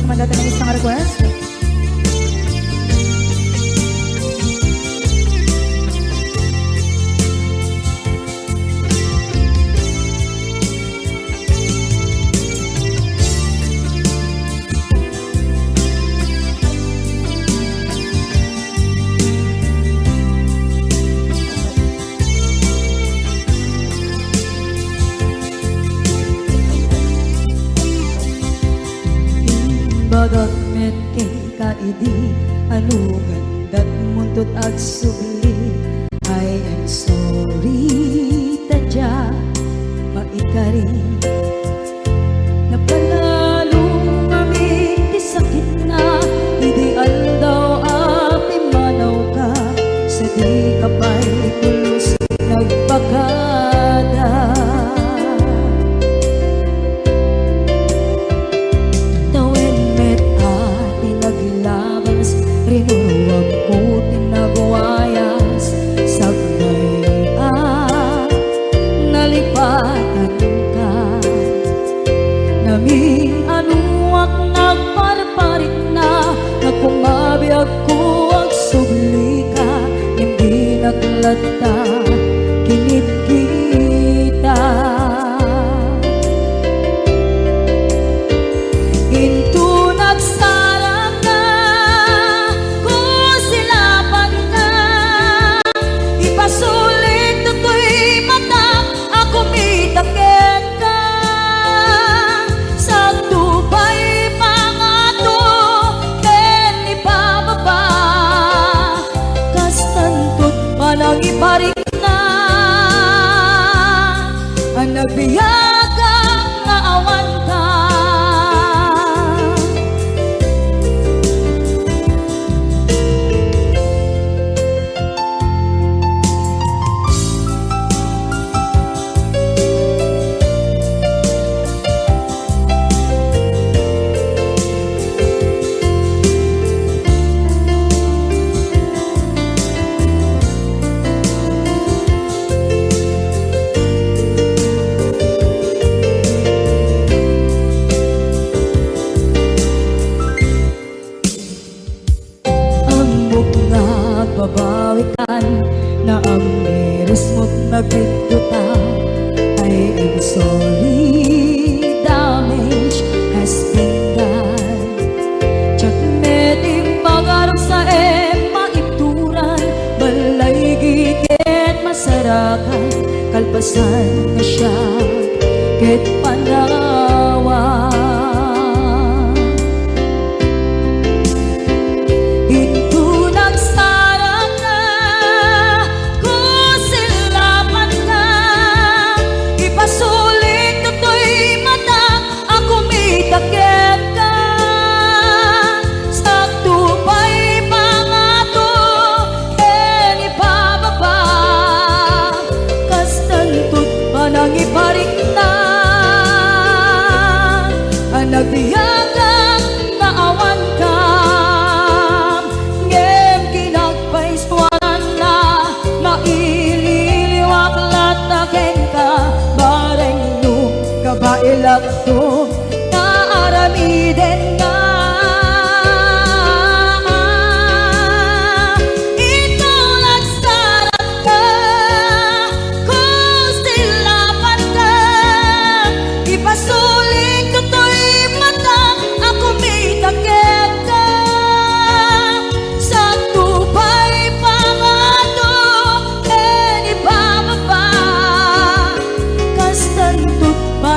Kumandatan ng isang request. Bagat met kay kaidi anugan dat muntot ag subli. I am sorry tadya maikari napanalo kami di sakit na ideal daw api manaw ka sa di kapay kulos nagpagada. Rinuwag ko tinagwayas sagnay nalipatan ka naming anuak nagparparit na nagkumabiyag ko ang subli ka hindi naglata kinit kita into nang iparik na ang nagbiyagang naawan ka. Babawitan na ang miris mo't nagpituta. I am sorry, damage has been done. Tsak meting magarap sa maituran, balay gigit masarakan, kalpasan na siya ket panawa. Iparik na ang nagbiyagang naawan ka ngem kinagpaiswanan na maililiwak lataken ka bareng no kabailak to na aramiden nga.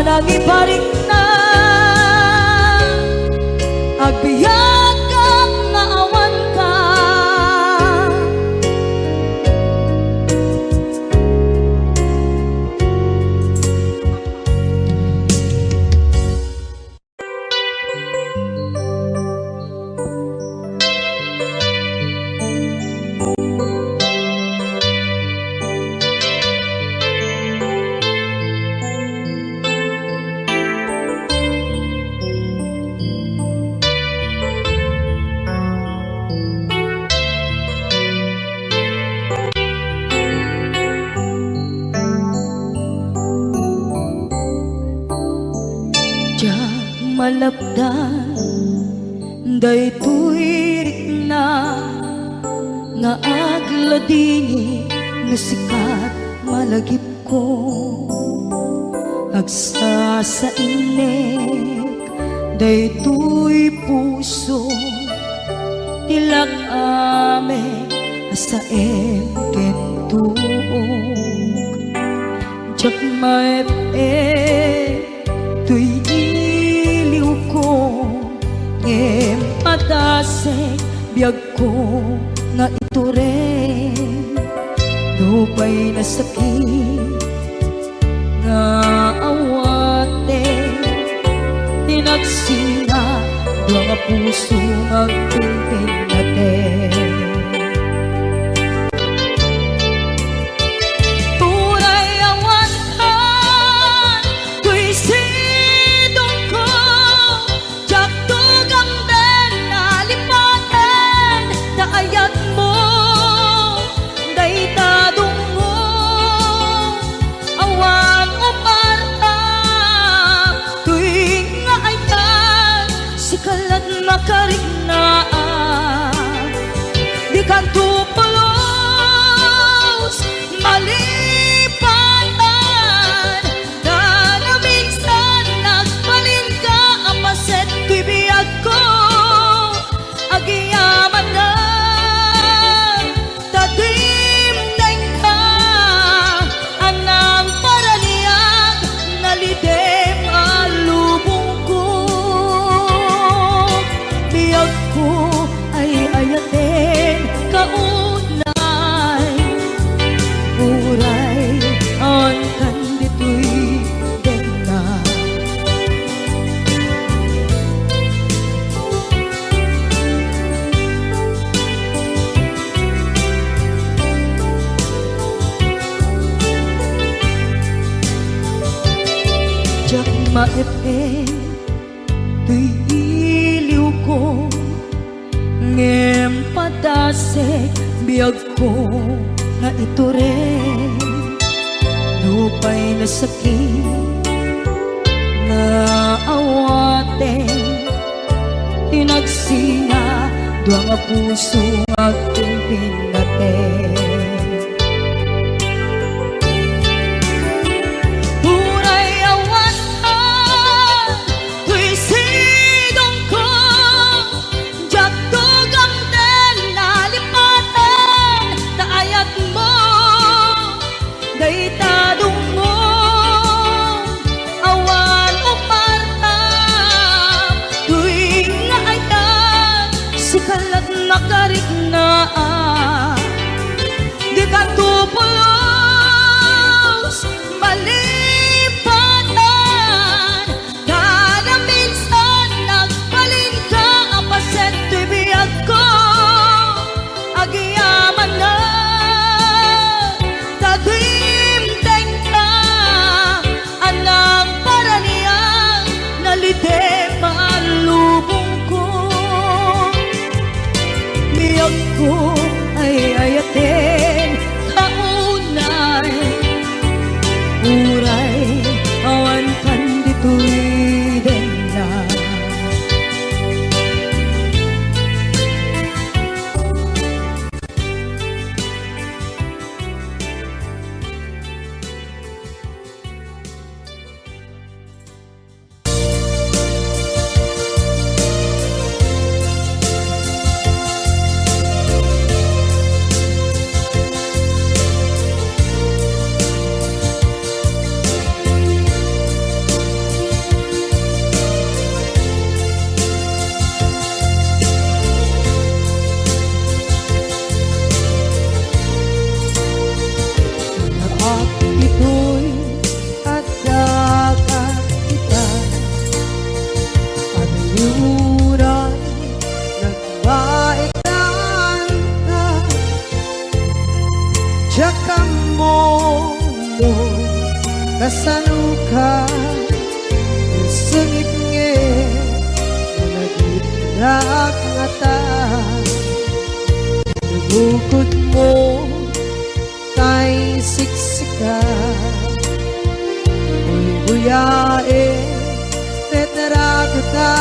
Nagiparik na agbiyagang naawan ka. malapdan Daytoy rikna nga agladini nga sikat malagip ko agsa sa inek daytoy puso tilak ame sa kentuog jak maep tuy iliw ko ngem patasek biag ko nga ito rin dupay na sakit nga awate tinagsinga dua nga puso magpilpil natin tunay awan ka kuy sidong ko jak tugang den nalipaten naayat mo daytadong mo awan umarta tuwing nga ayan sikalat makariknaan di ka tupulos malipatan na na minsan nagbalin ka ang paset bibiyag ko agiyaman na tatimneng ka anang paraniyag nalidem alubong ko biyag ko ay ayatin kaunay uray ang kandito'y dena jak maepeng tuy iliw ko ngem patasek biag ko nga ito rin lupay na sakit na awaten tinagsinga dua nga puso magpilpil natin tunay awan ka kuy sidong ko jak tugang den nalipaten naayat mo daytadong mo awan umarta tuwing nga ayan sikalat makariknaan di ka tupulos malipatan kada minsan nagbalin ka ang paset bibiyag ko agiyaman na tatimteng ka anang paraniyang nalidem alubong ko biyag ko ay ayatin kaunay uray awan kandito'y dena at ito'y agdagan kita at yuray nagbaikan ka tsaka mo kasaluka sungit nge nagitnak ngata nabukod mo kay siksika uy buyae tetra kita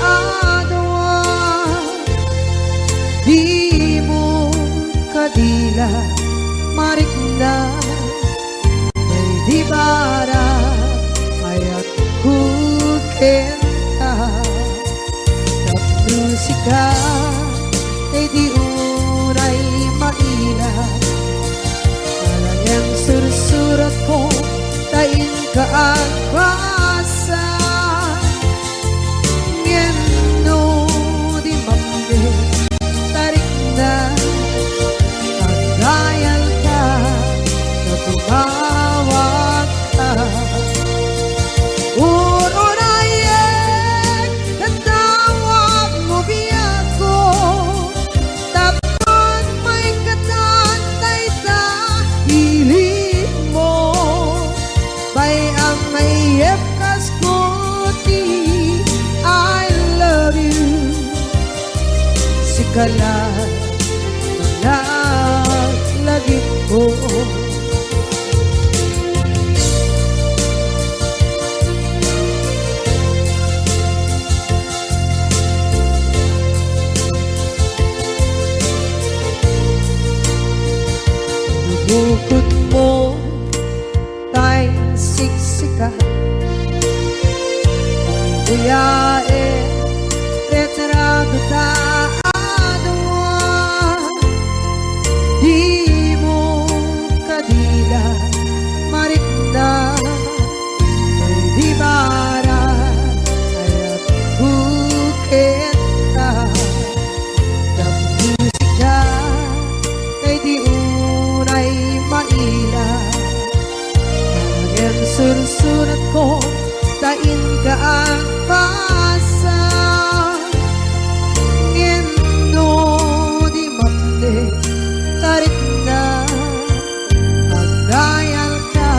adwa maila marikna may di bara ayat kukenta musika ay di unay maila alang sursurat ko tain ka ang basa ngeno di mambe tarik na pagdayal ka na tumawag ka urunayek katawag mo biyako tapon may katantay ta hilig mo bay ang mayep kaskuti I love you sikala lagi ko bukod mo tay siksika buyae retrado ta adwa di mo kadila marikna may di bara ayat kukenta ng musika ay di unay maila ang sursurat ko tain ka ang pasa ngeno di mamde tarik na pagdayal ka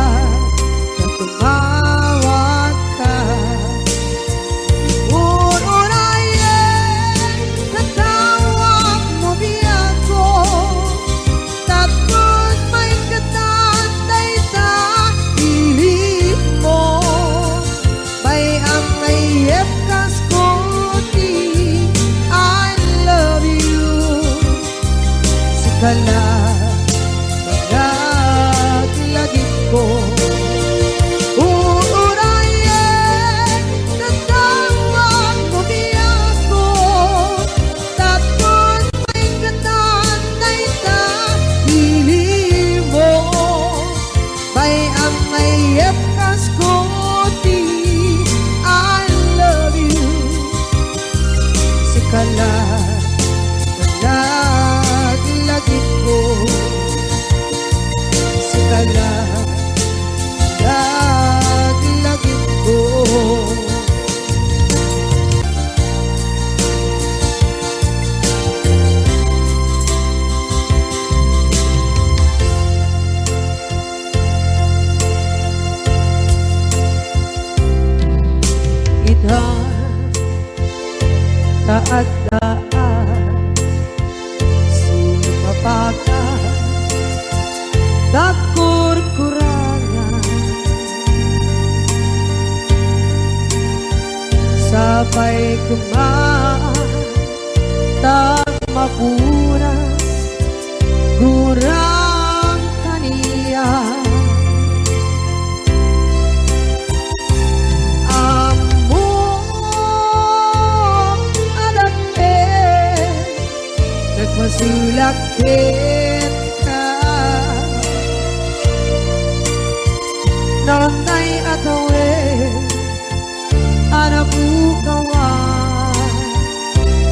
na tumawag ka urunayek katawag mo biyako tapos may katantay ta hilig mo bay ang mayep kaskuti I love you sikala lagi ko urunayek katawag mo biyako tapos may katantay ta hilig mo bay ang mayep kaskuti I love you sikala lagi ko sikala lagi ko idhan taadaan sumapaka nakurkurangan sabay kumaan tag mapunas gurang kaniya masulakit ka nonday atawe anabukawan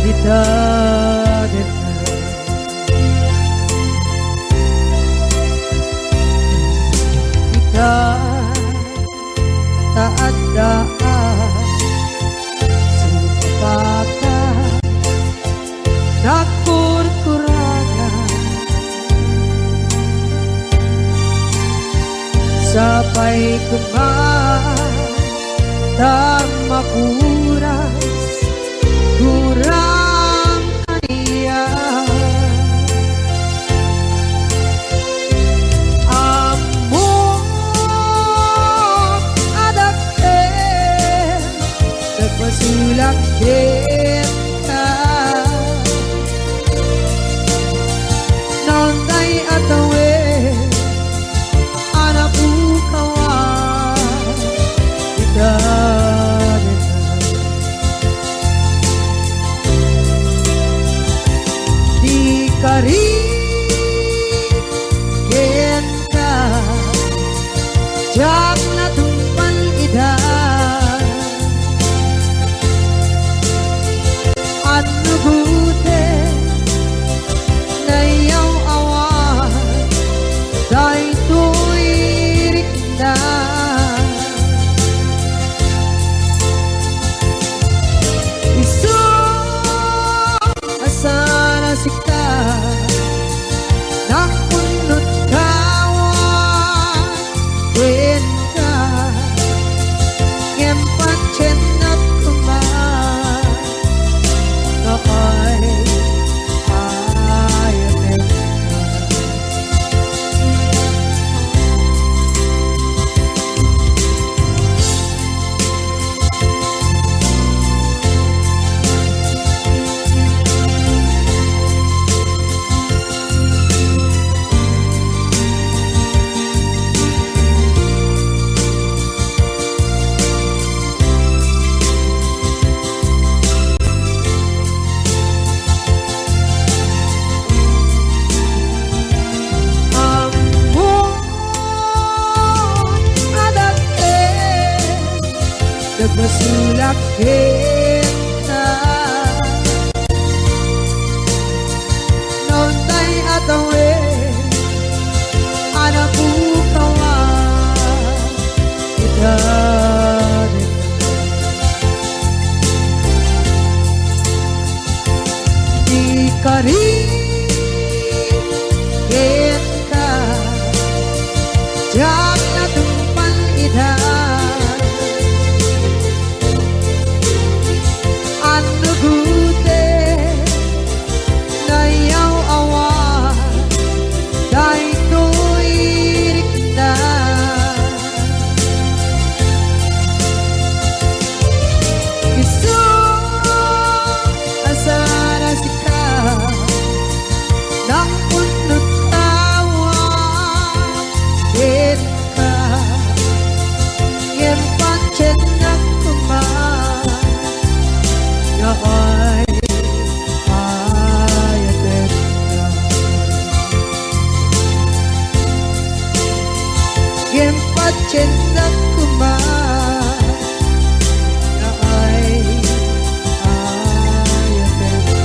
kita deta kita taadaan supaka nakurkurangan sabay kumaan tang makuras kurang kaniya amok adakte nagpasulakit ka nonday at tiyak na tumpan ida at nagute na iyong awan dahil tuwirik na iso asana sika nakunot kawan din ka ngempat chenat kuman nakay ayatin nagmasulak kita noon tay atawe anak bukawan kita di kari kita jak na tumpan ida nagute na iyong awan dahil tuwirik na iso asana sika ng punot kawan din ka ngem pancet na kuman nakay ayatin ka gempat cinta kuman nakay ayatin ka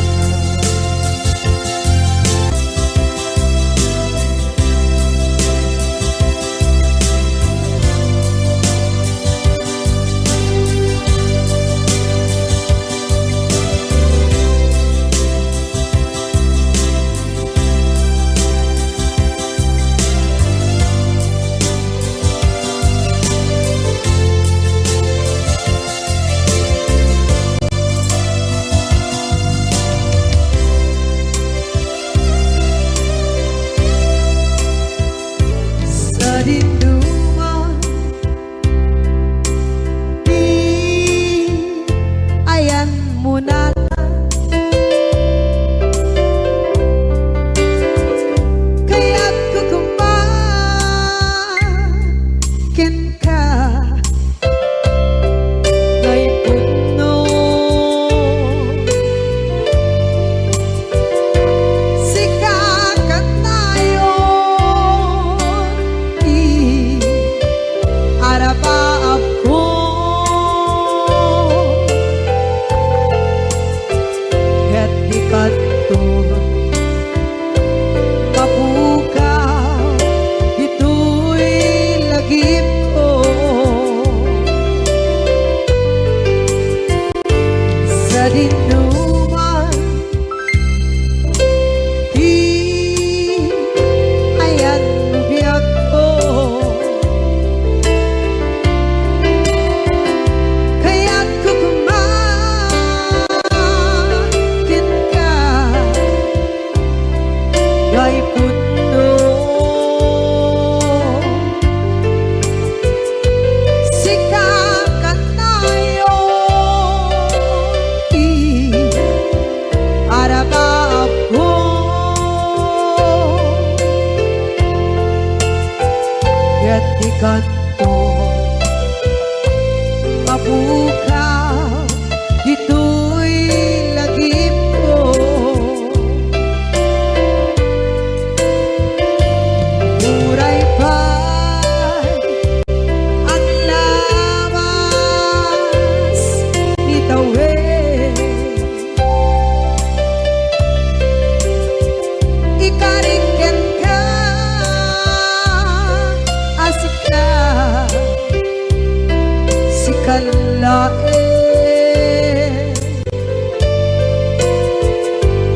kanlae.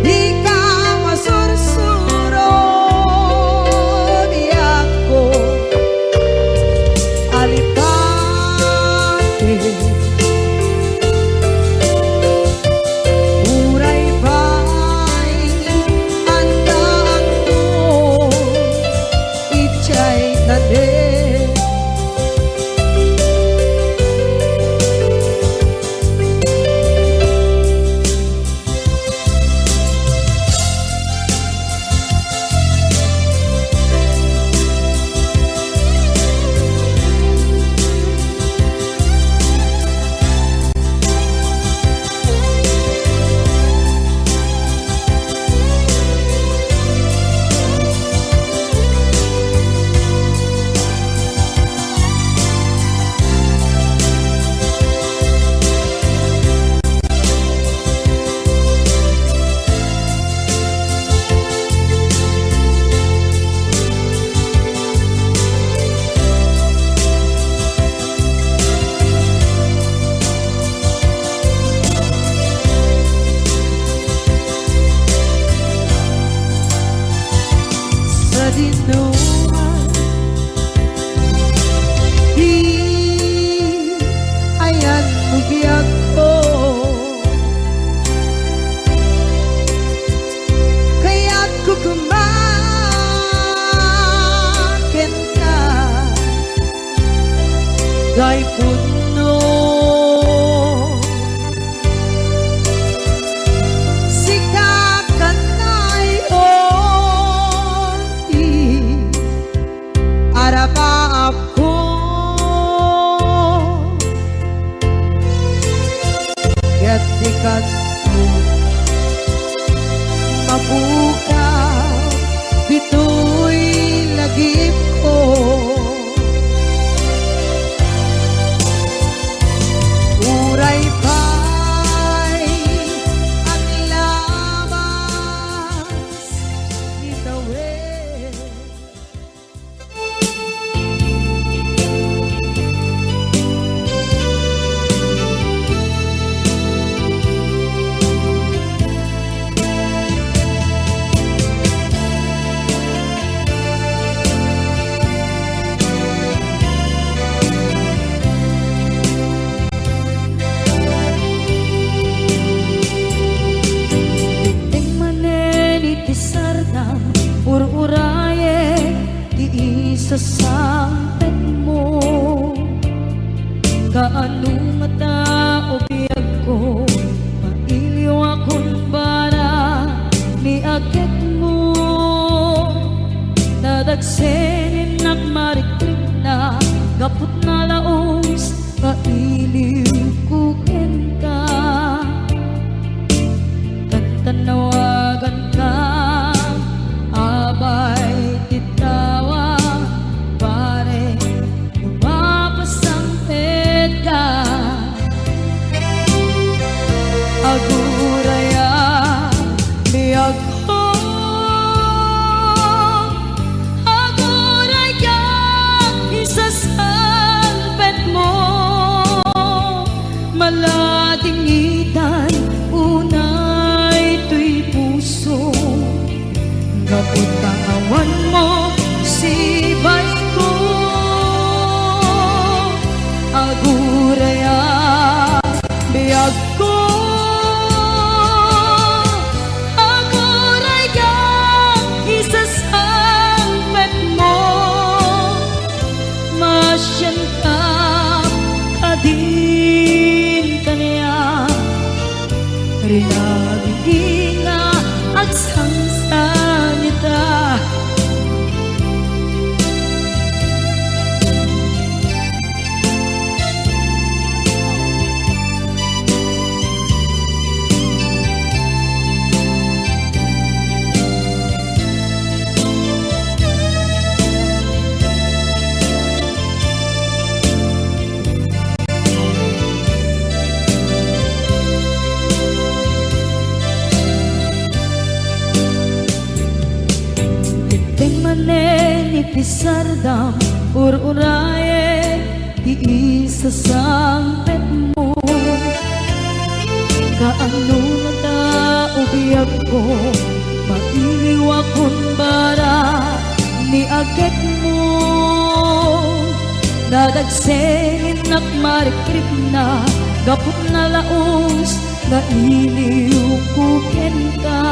Di ka masursuro biyak ko alipate. Uray ba'y andaan mo ichay nade. Dinuan di ayan bubiyag ko kaya't kukumakin ka gay puno ako gatikan mo mabuka bito'y lagip ko uray pa'y ang labas itawe. Ur-uraye di isa sampet mo kaano mata o biyag ko mailiw akong bara ni akit mo nadagsenin at mariklik na gapot na laos kailiw kukin ka tantanawagan ka abay titawa pare lumapasang peta aguraya biyag ko aguraya isasalpet mo maladingitan unay tuy puso kaputawan mo si bay ko aguraya biyag ko aguraya isasalpet mo masyan ka kadin kanya rinabing nga at sangsanita. Pisardam ur-uraye di isasangpet mo. Kaano na taubiyag ko, mailiwa kung bara ni agit mo. Nadagsengin nak marikrip na, gapot na laos, nga iliw kukin ka.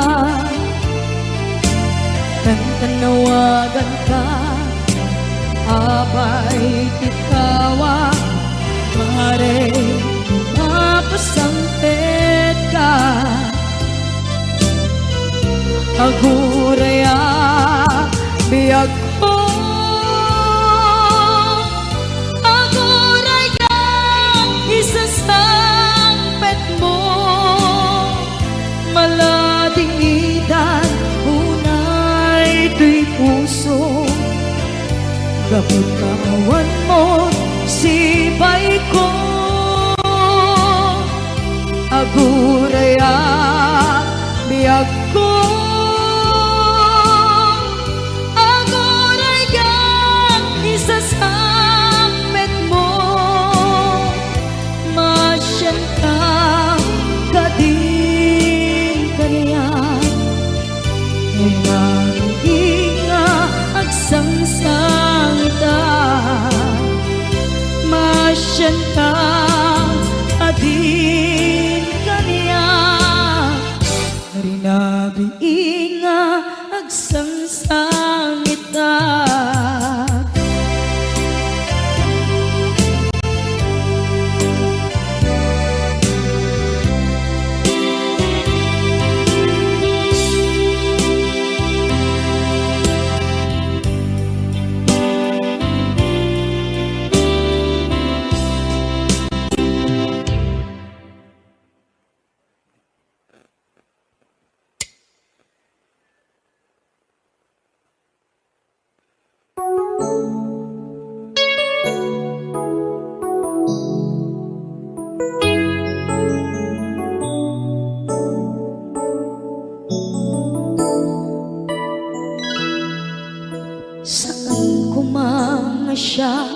Kantanawagan ka, abay titawa, pare mapasampet ka. Aguraya biyag ko, aguraya isasampet mo. Malading idan unay tuy puso, gapot kawan mo sibay ko. Aguraya biyag ko, aguraya isasampet mo. Masyan ka kading kaniyan, nga agsangsangita. Masyan ka adin kaniya, rinabi nga agsangsangita. Saan ko mga siya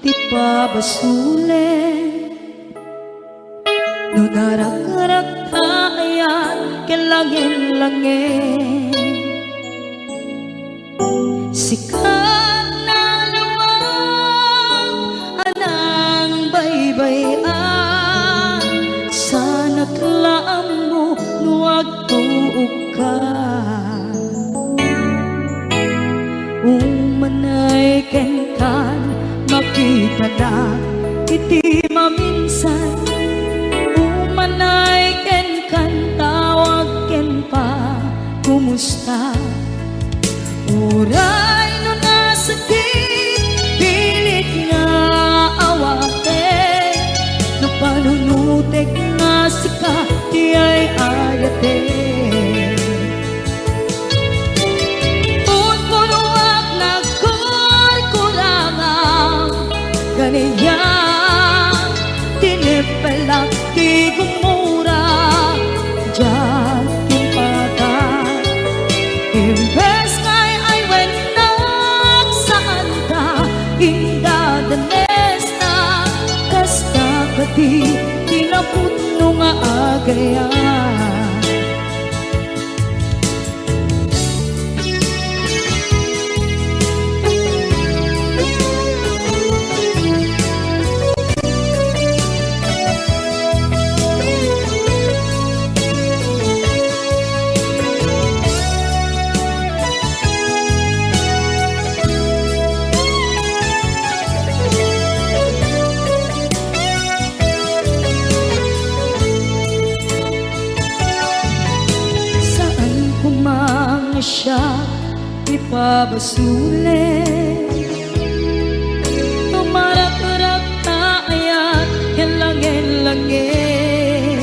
di pabasulit, no narak-arak tayan kilangin-langin. Sikat na lawang anang baybayan, sana't laam mo nuwag tuog ka. Umanay kenkan makita na iti maminsan. Umanay kenkan tawag ken pa kumusta. Uray no nasakit pilit nga awate, no panunutek nga sika di ay ayate. Ganiya tinipela di gumura diyan timpata. Imbes ngay ay wenak saan ka indadanes na, kasta kati kinaputno nga agaya. Siya ipabasulit, tumarak-arak tayan hilangin-langin.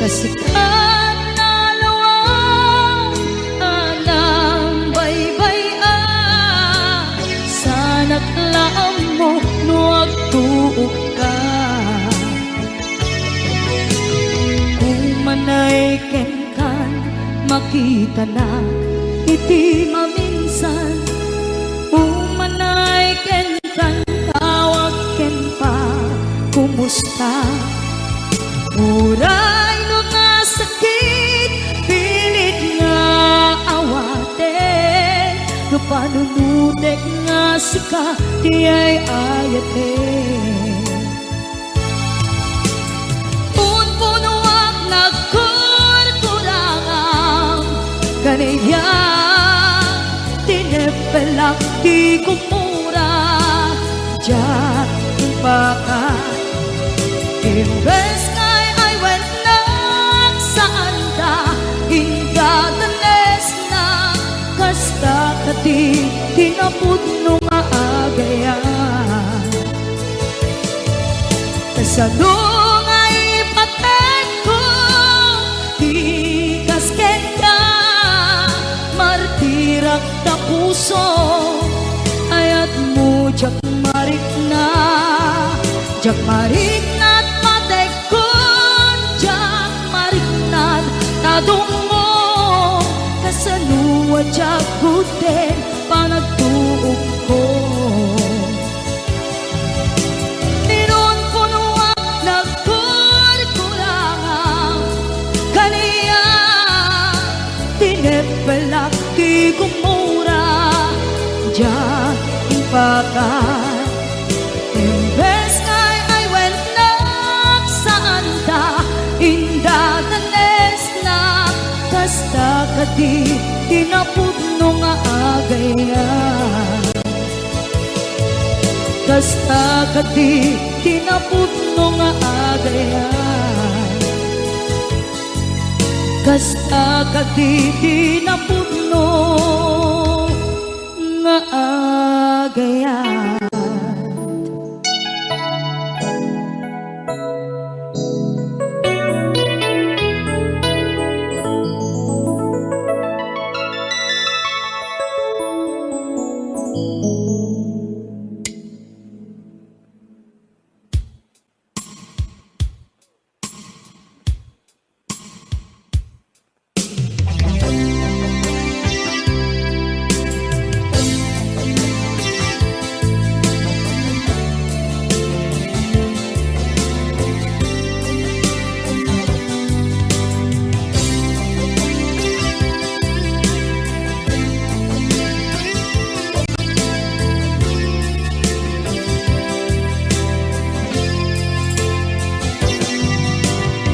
Kasikat na lawang anang baybayan, sana't laam mo nuwag tuog ka. Umanay kenkan makita na iti maminsan. Umanay kenkan tawag panunutek nga sika di ay ayate. Punpunuak nagkurkurangang kaniya tinepelak di kumura jak baka imbes ngay ay went nagsaan ta ingadanes na kasta kati tinapudno nga agayan kasadong ay patek ko di kasken ka martirak ta puso ayat mo jak marik na jak marik na't patek ko jak marik na't tadong mo kasanuwa jak kuten panagtuog ko ninon punuak nagkurkurangang kaniya tinepelak di kumura jak impakan imbes ngay ay went nagsaan ta indadanes na kasta kadi tinapudno nga agayan kasta kadi tinapudno nga agayan kasta kadi tinapudno nga agayan.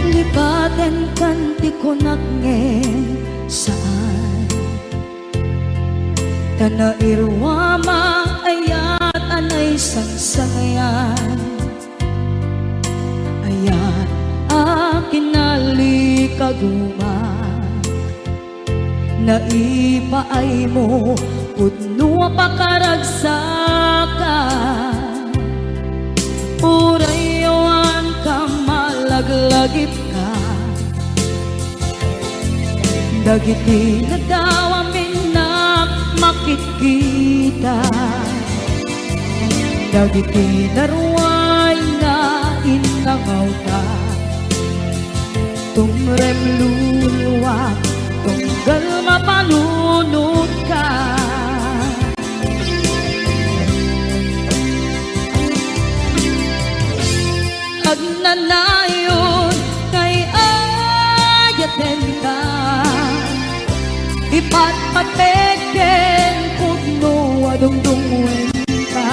Lipaten kanti ko nagngeng saan tanairwama ayat anay sangsangayan ayat akin nalikaguma naipaay mo pudno pakaragsakan urayawan ka malaglagip ka dagiti na daw amin na makikita dagiti naruay na inangaw ka tumrem luluwak tunggal mapanunod ka agnanayon kay ayaten ka ipatpateken pudno adungdungwen ka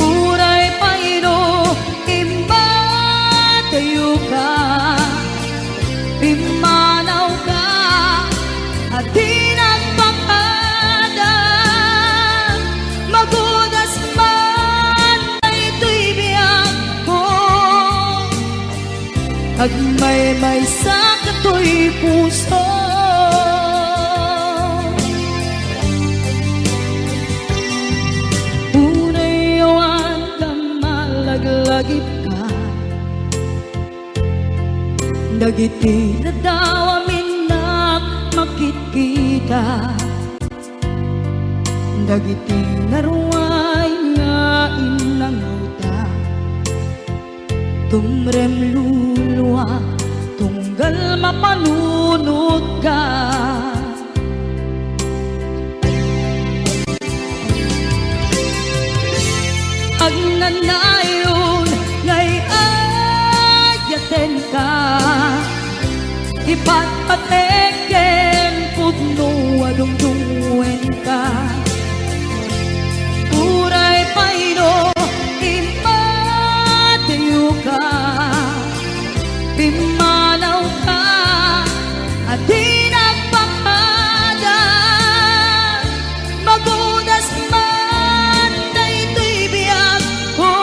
uray paino imbatayo ka imanaw ka at di nagpakadan magudas man na ito'y biyak ko agmay-may sa kato'y puso unayawan ka malaglagip ka dagiti na daw amin na makikita dagiti naruay nga inangaw ta tumrem luluwa tunggal mapanunod ka agnanayon ngay ayaten ka ipatpateken pudno dungdungwen ka. Uray payno imatayo ka, pimanaw ka at di nagpakada. Magudas man daytoy biyag ko,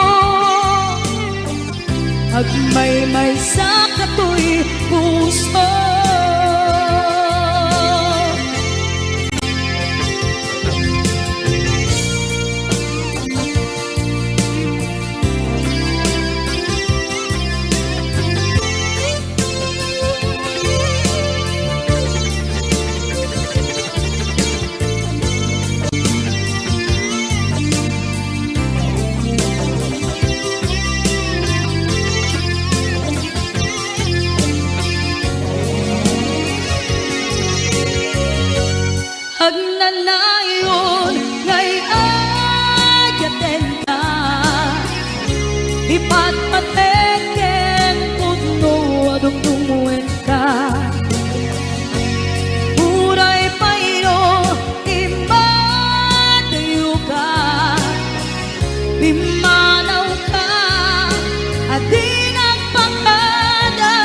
agmay-may sa katoy puso. Agnanayon ngay ayaten ka, ipatpateken pudno adungdungwen ka. Uray payno imatayo ka, pimanaw ka at di nagpakada.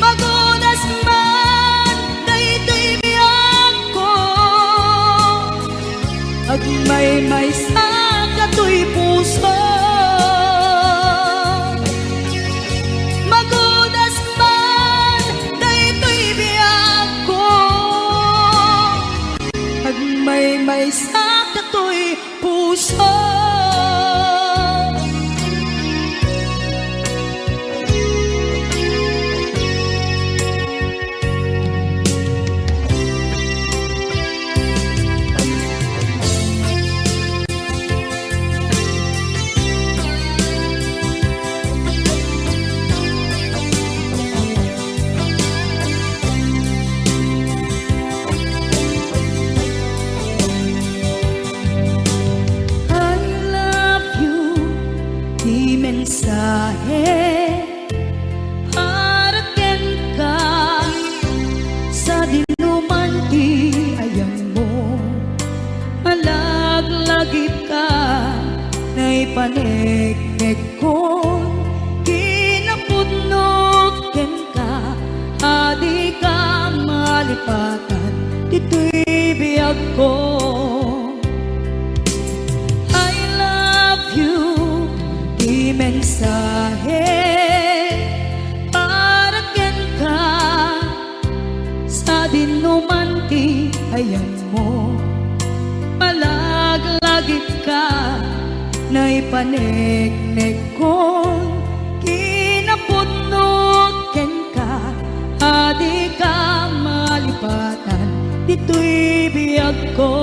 Magudas man daytoy biyag ko, agmay-may sa katoy puso. Magudas man daytoy biyag ko, agmay-may sa katoy puso. Mensahe haraken ka sa dinuman ti ayan mo, malaglagip ka na'y paneknek ko, kinapudnot ken ka, adi ka malipatan dito'y biyag ko. Mensahe haraken ka sa dinuman ti ayan mo, malaglagip ka na'y paneknek ko, kinapudnot ken ka, adi ka malipatan dito'y biyag ko.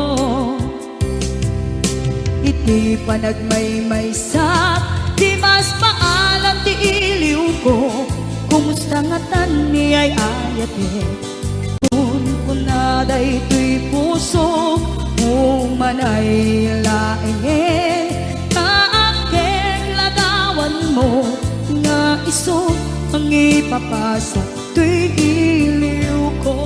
Iti panagmay-maysak di mas paalam ti iliw ko, kumusta nga tan ni ay ayate. Kun na daytoy puso umanay laeng, kaakeng lagawan mo nga iso ang ipapasa tuy iliw ko.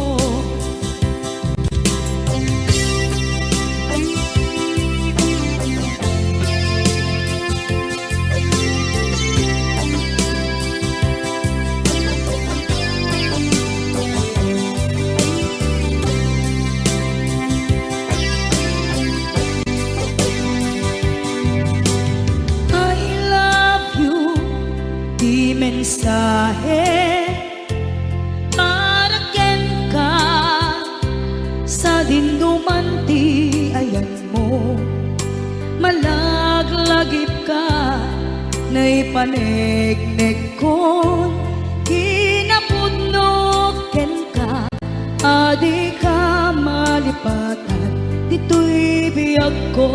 Mensahe haraken ka sa dinuman ti ayan mo, malaglagip ka na'y paneknek ko, kinapudnot ken ka, adi ka malipatan dito'y biyag ko.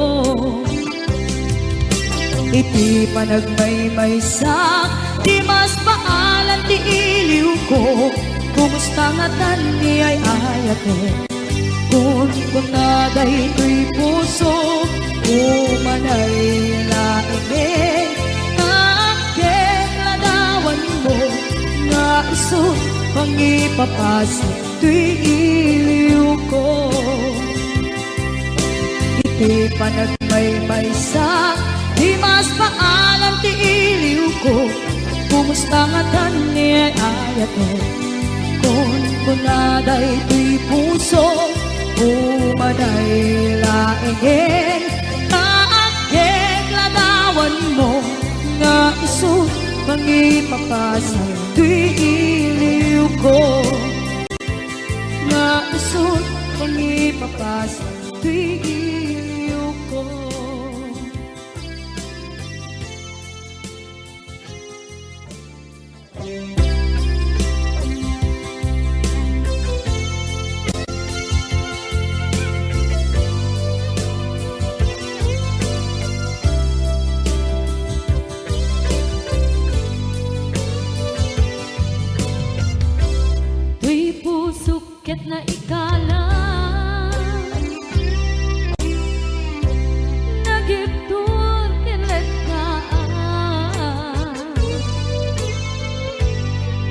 Iti panagmay-maysak di mas paalan ti iliw ko, kumusta nga tan ni ay ayate. Kun na daytoy puso umanay laeng, akeng ladawan mo nga iso pang ipapasa tuy iliw ko. Iti panagmaymay sa di mas paalam ti iliw ko. Kumusta nga tani ayat mo kon kunaday tuy puso umaday laingen naagkeg ladawan mo nga isu mangipapasan tuy iliw ko nga isu mangipapasan tuy iliw ko. Sukit na ikalang nagiptur kinagkaan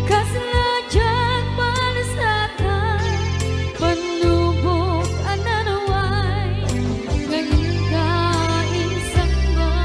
kasaladyan malasatan panubok ananaway ngayon kain sangbay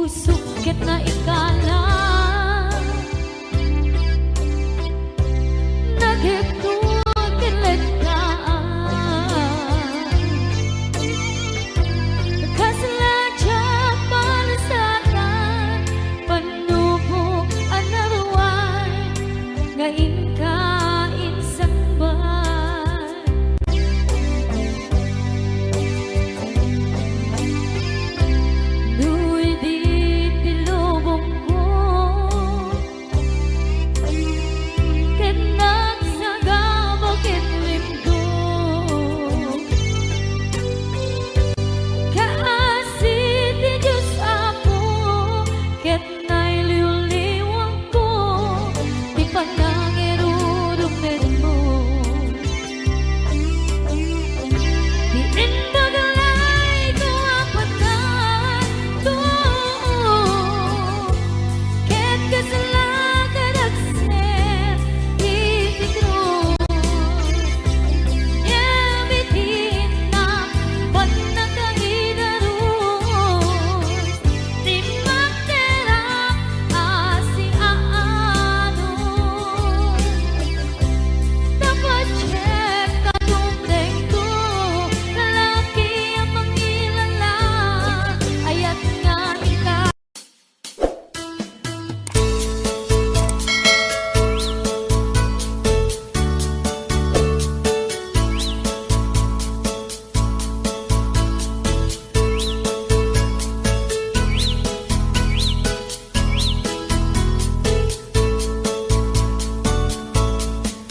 sukit na ikalang nagiptur kinagkaan kasaladyan malasatan panubok anaway ngayon kain sangbay nuy di tilubong ko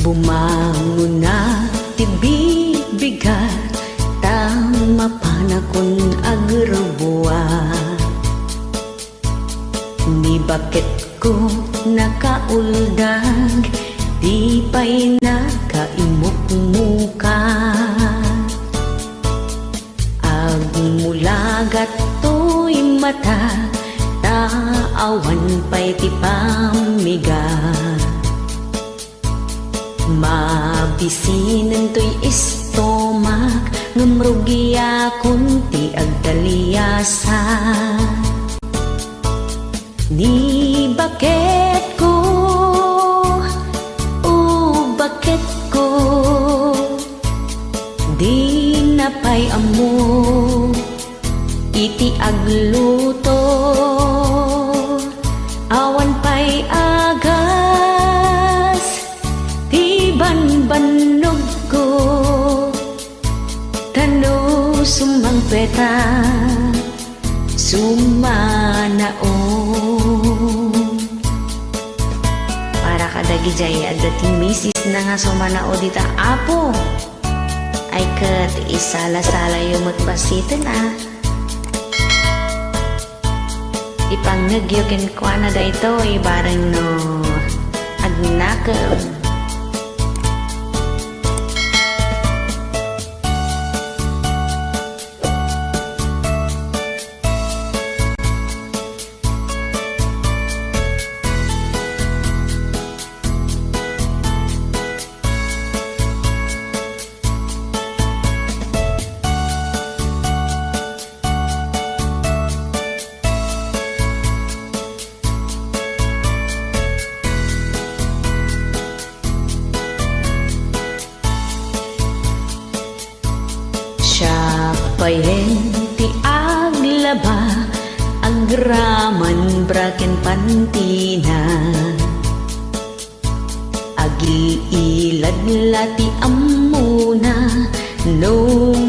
Bumangon na tibibigat, tama panakon agrubuwa. Ni bakit ko nakauldag, di pa'y nakaimuk-muka. Agmulagat to'y mata, taawan pa'y ti pamiga. Mabisinan to'y istomak, ngamrugiya kunti agdaliyasa. Ni bakit ko, bakit ko, di napay amo, iti agluto, awan pa'y agas, di banbanog ko, tano sumang peta, sumanao. Para kadagi jay adating misis na nga sumanao dita apo, ay kat isala-sala yung matbasitin ipangyagyokin ko na da ito barang no agnakam. Payen ti aglaba, agraman braken pantina, agiilad lati amuna, no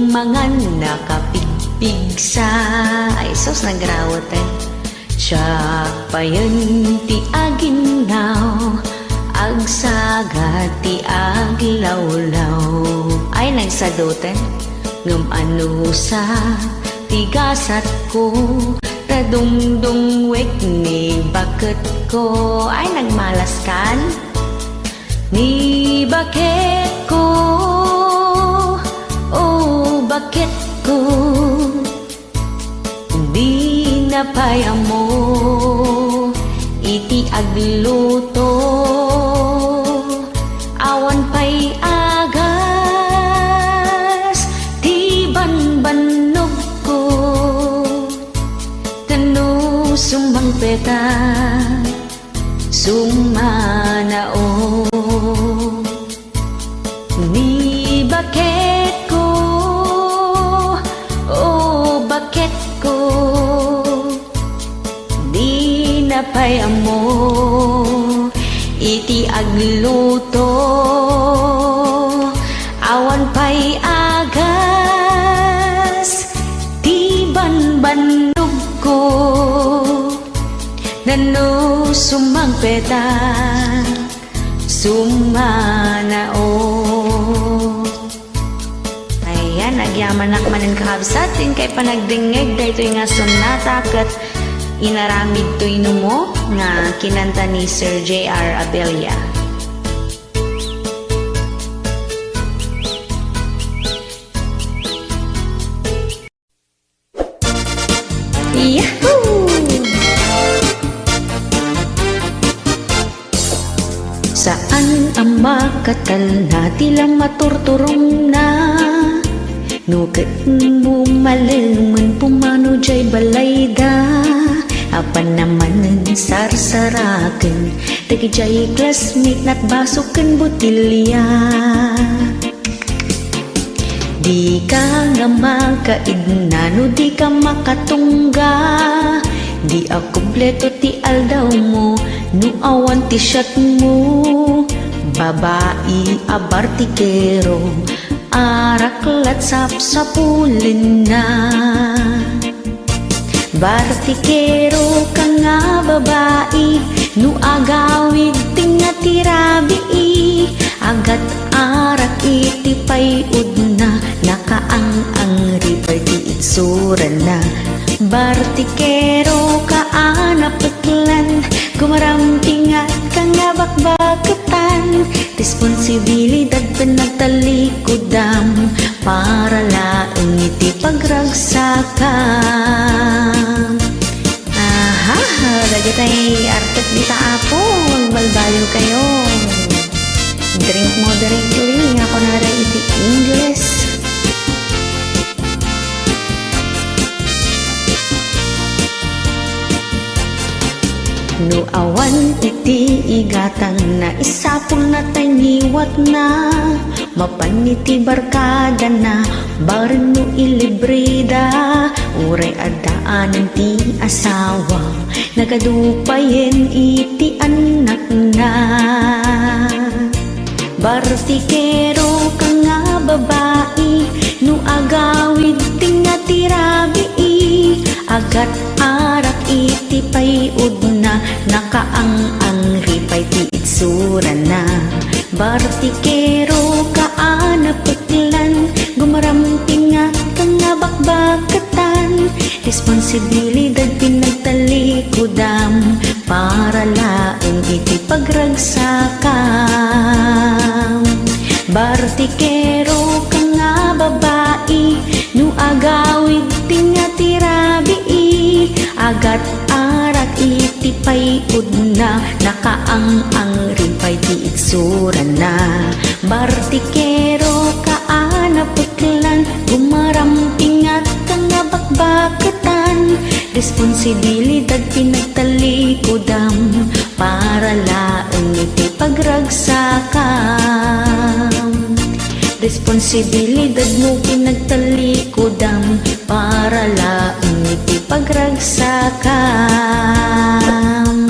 mangan nakapigpigsa. Ay sos nagrawat siya payen ti aginaw, agsaga ti aglawlaw. Ay nagsadoten ngam ano sa tigasat ko, tadungdungwek ni bakit ko. Ay nagmalas kan ni bakit ko, bakit ko, di napay amo, iti agluto, awan pa'y banog ko, tano sumang peta, sumanao. Ni bakit ko, bakit ko, di napay amo, iti agluto, awan pa'y banog ko, nano sumang peta, sumanao. Ayan, nagyaman nakmanin kakabsatin kay panagdingeg da ito'y nga sonata kat inaramid to'y numo nga kinanta ni Sir J.R. Abella. Yahoo! Saan ang makatal na tila maturturong na, nukat mo malingan pumano jay balayda, apan naman sarsarakan, tagi jay classmate nat basukan butilya. Di ka nga makaidna, no di ka makatungga, di ako kompleto ti aldaw mo, no awan ti shot mo. Babae abartikero, araklat sapsapulin na. Bartikero ka nga babae, no agawid tinga tirabi, Agat arak iti pay udna, nakaang-ang river di itsura na. Bartikero ka anapaglan, gumarampingat ka nga bakbakutan. Responsibilidad pinagtalikudam, para laeng iti pagragsakan. Aha, dagatay artet di taapo, magbalbayo kayo. Drink moderately, ako na rin iti English. No awan iti igatang na isapong na taniwat na, mapaniti barkada na barin no ilibrida. Uray adaan ti asawa, nagadupayen iti anak na. Bartikero ka nga babae, no agawid tinga tirabii. Agat arak iti payud na, nakaang-ang ripay ti itsura na. Bartikero ka anapaglan, gumarampingat ka nga bakbakatan. Responsibilidad pinagtalikudam, para laeng iti pagragsakan. Bartikero ka nga babae, no agawid tinga tirabii. Agat arak iti payud na, nakaang-ang rimpay ti itsura na. Bartikero ka anapaglan, gumarampingat ka nga bakbakatan. Responsibilidad pinagtalikudam, para laeng iti pagragsakan. Responsibilidad mo pinagtalikudam, para laeng iti pagragsakan.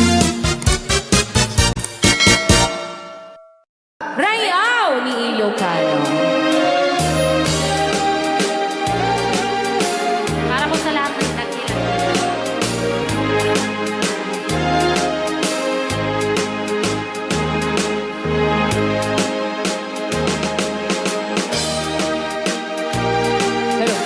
Rayaw ni Ilocano. Para po sa lahat ng nagkilan. Hello.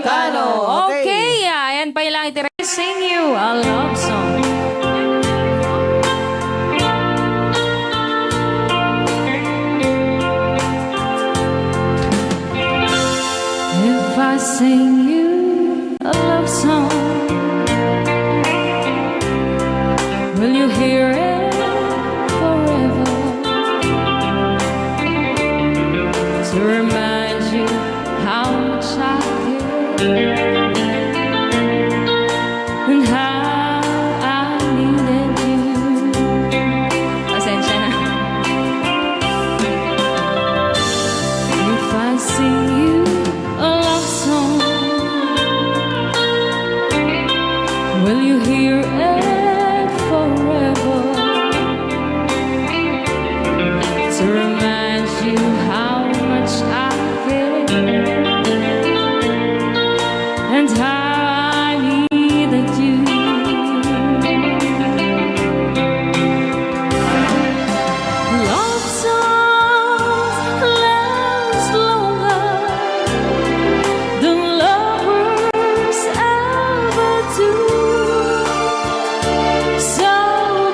Ilocano. Okay, ayan pa ilang itira. Sing you a love song. If I sing you a love song, will you hear it forever? To remind you how much I care and how I needed you. Pasensya na. If I sing you a love song, will you hear it forever? To remind you how much I care and how I needed you. Love songs last longer than lovers ever do. So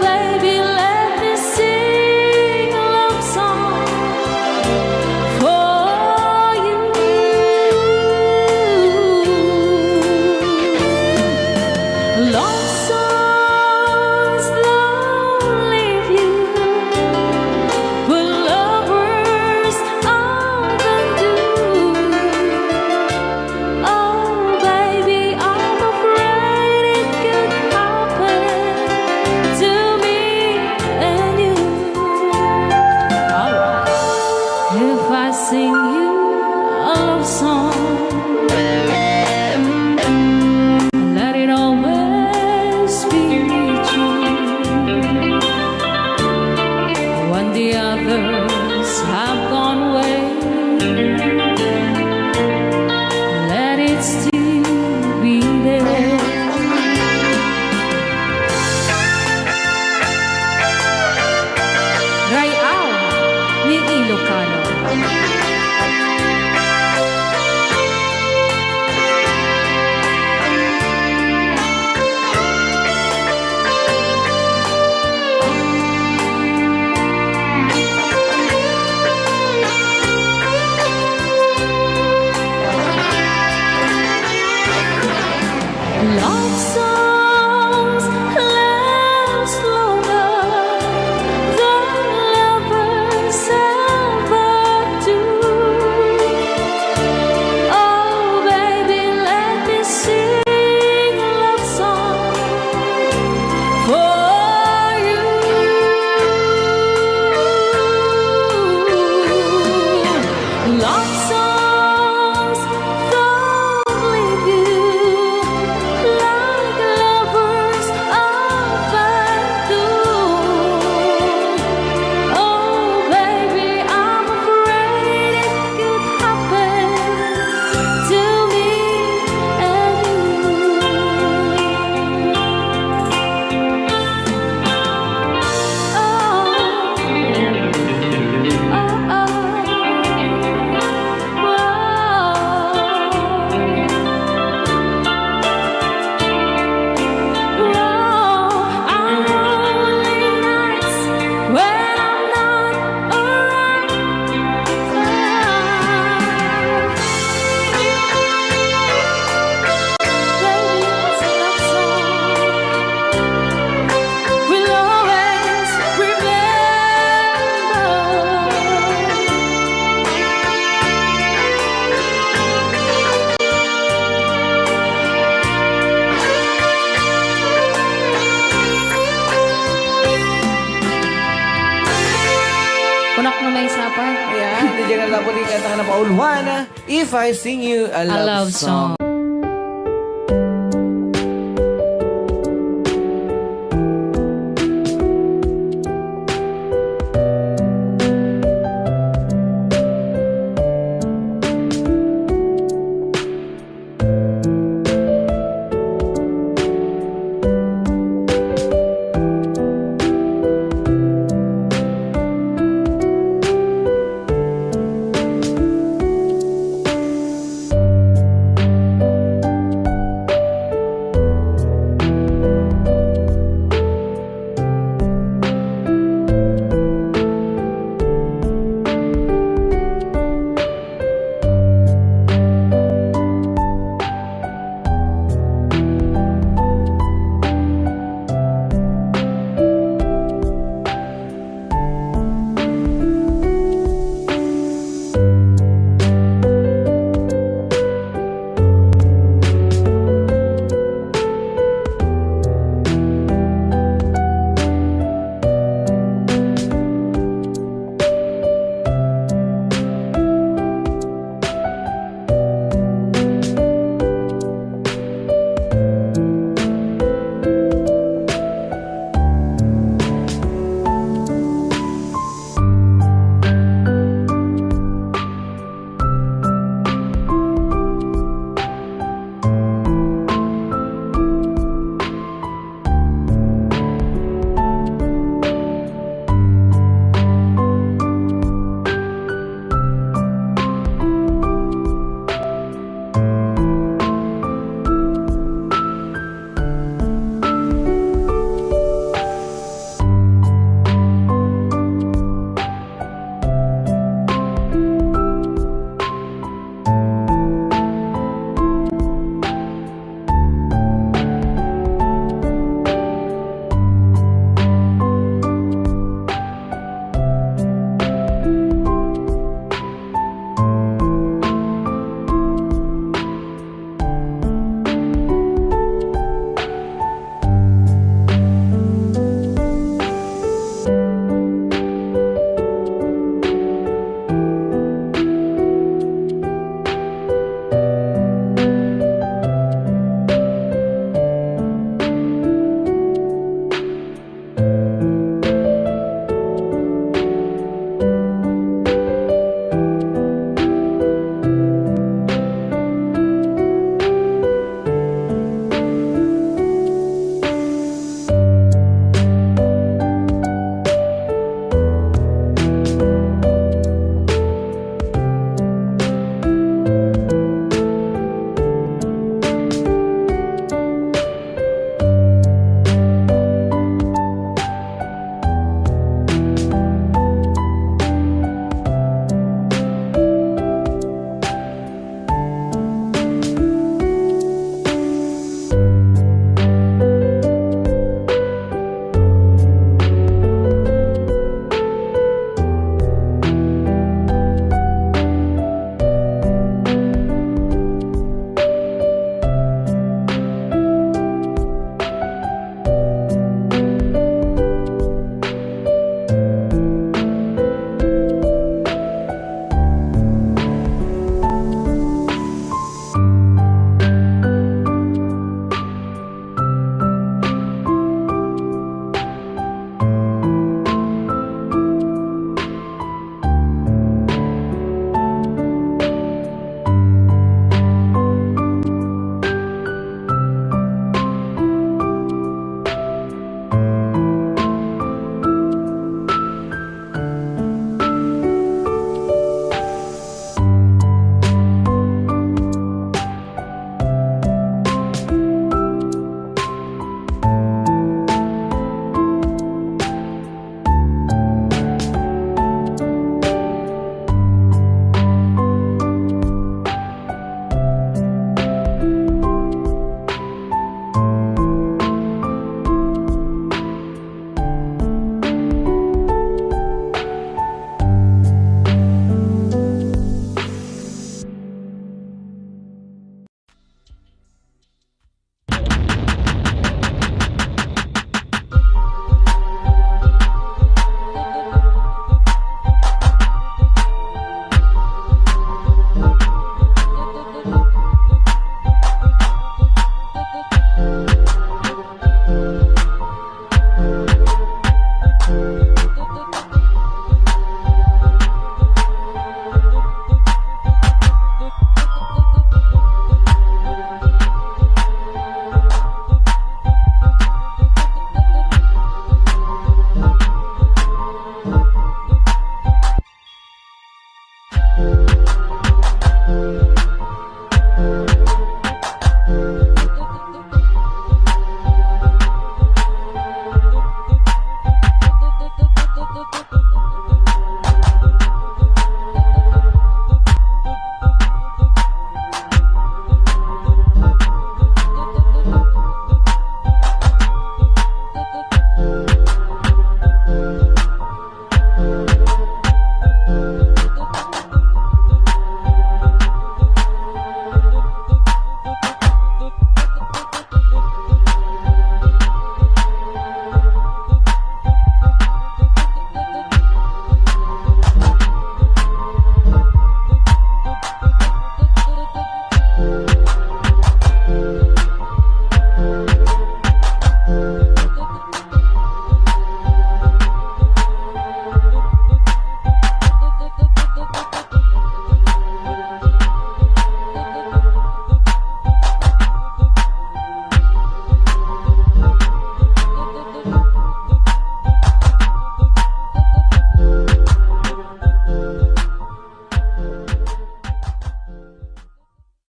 baby, let me sing a love song for you. Love songs don't leave you, but lovers often do. Oh baby, I'm afraid it could happen to me and you. Alright. If I sing you a love song, let it always be true. When the others have gone away, let it still be there. Rayaw ni Ilocano. Love songs last longer than lovers ever do. Oh baby, let me sing a love song for you. Love songs don't leave you like lovers often do. Oh baby, I'm afraid it could happen to me and Kunak na may sapa. Ayan, di dyan na po din kanta ka na pauluhan. If I sing you a A love love song. song.